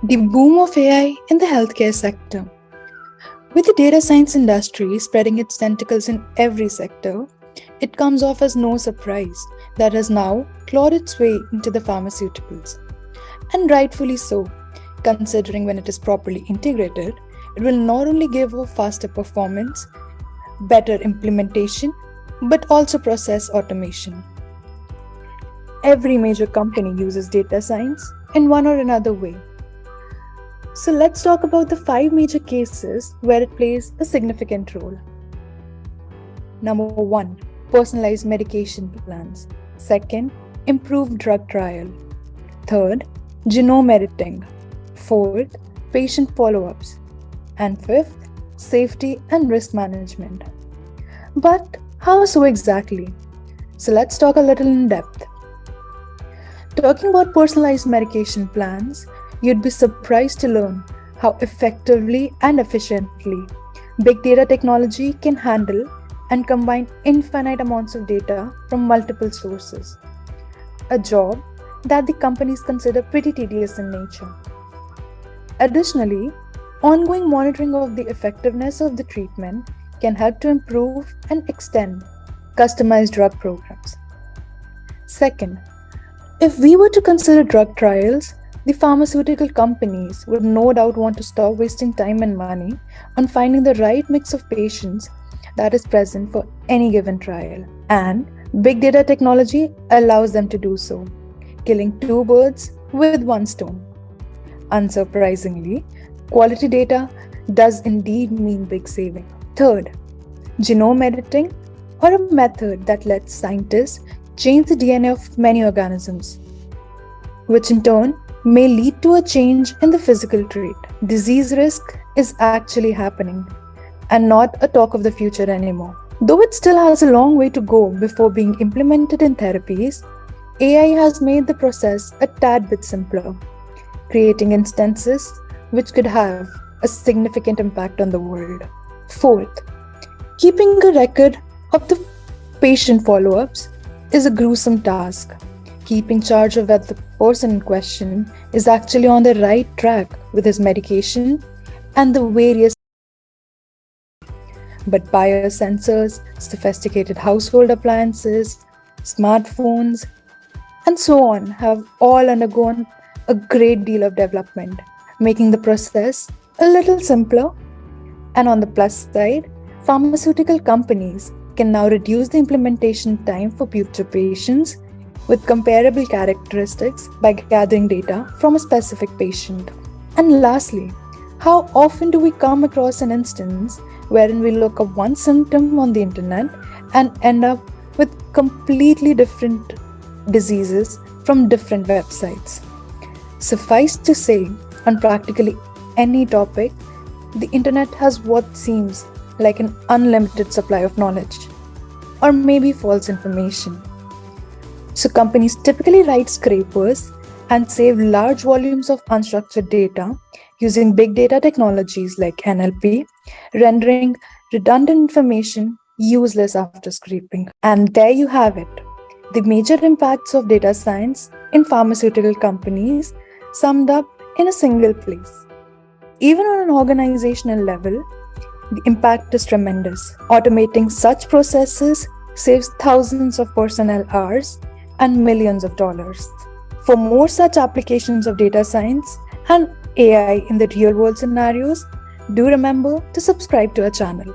The boom of AI in the healthcare sector. With the data science industry spreading its tentacles in every sector, it comes off as no surprise that has now clawed its way into the pharmaceuticals. And rightfully so, considering when it is properly integrated, it will not only give a faster performance, better implementation, but also process automation. Every major company uses data science in one or another way. So let's talk about the 5 major cases where it plays a significant role. Number 1, personalized medication plans. Second, improved drug trial. Third, genome editing. Fourth, patient follow-ups. And fifth, safety and risk management. But how so exactly? So let's talk a little in depth. Talking about personalized medication plans, you'd be surprised to learn how effectively and efficiently big data technology can handle and combine infinite amounts of data from multiple sources. A job that the companies consider pretty tedious in nature. Additionally, ongoing monitoring of the effectiveness of the treatment can help to improve and extend customized drug programs. Second, if we were to consider drug trials, the pharmaceutical companies would no doubt want to stop wasting time and money on finding the right mix of patients that is present for any given trial. And big data technology allows them to do so, killing 2 birds with 1 stone. Unsurprisingly, quality data does indeed mean big saving. Third, genome editing, or a method that lets scientists change the DNA of many organisms, which in turn may lead to a change in the physical trait. Disease risk is actually happening and not a talk of the future anymore. Though it still has a long way to go before being implemented in therapies, AI has made the process a tad bit simpler, creating instances which could have a significant impact on the world. Fourth, keeping a record of the patient follow-ups is a gruesome task. Keeping charge of whether the person in question is actually on the right track with his medication and the various but biosensors, sophisticated household appliances, smartphones, and so on have all undergone a great deal of development, making the process a little simpler. And on the plus side, pharmaceutical companies can now reduce the implementation time for future patients with comparable characteristics by gathering data from a specific patient. And lastly, how often do we come across an instance wherein we look up one symptom on the internet and end up with completely different diseases from different websites? Suffice to say, on practically any topic, the internet has what seems like an unlimited supply of knowledge, or maybe false information. So companies typically write scrapers and save large volumes of unstructured data using big data technologies like NLP, rendering redundant information useless after scraping. And there you have it, the major impacts of data science in pharmaceutical companies summed up in a single place. Even on an organizational level, the impact is tremendous. Automating such processes saves thousands of personnel hours and millions of dollars. For more such applications of data science and AI in the real-world scenarios, do remember to subscribe to our channel.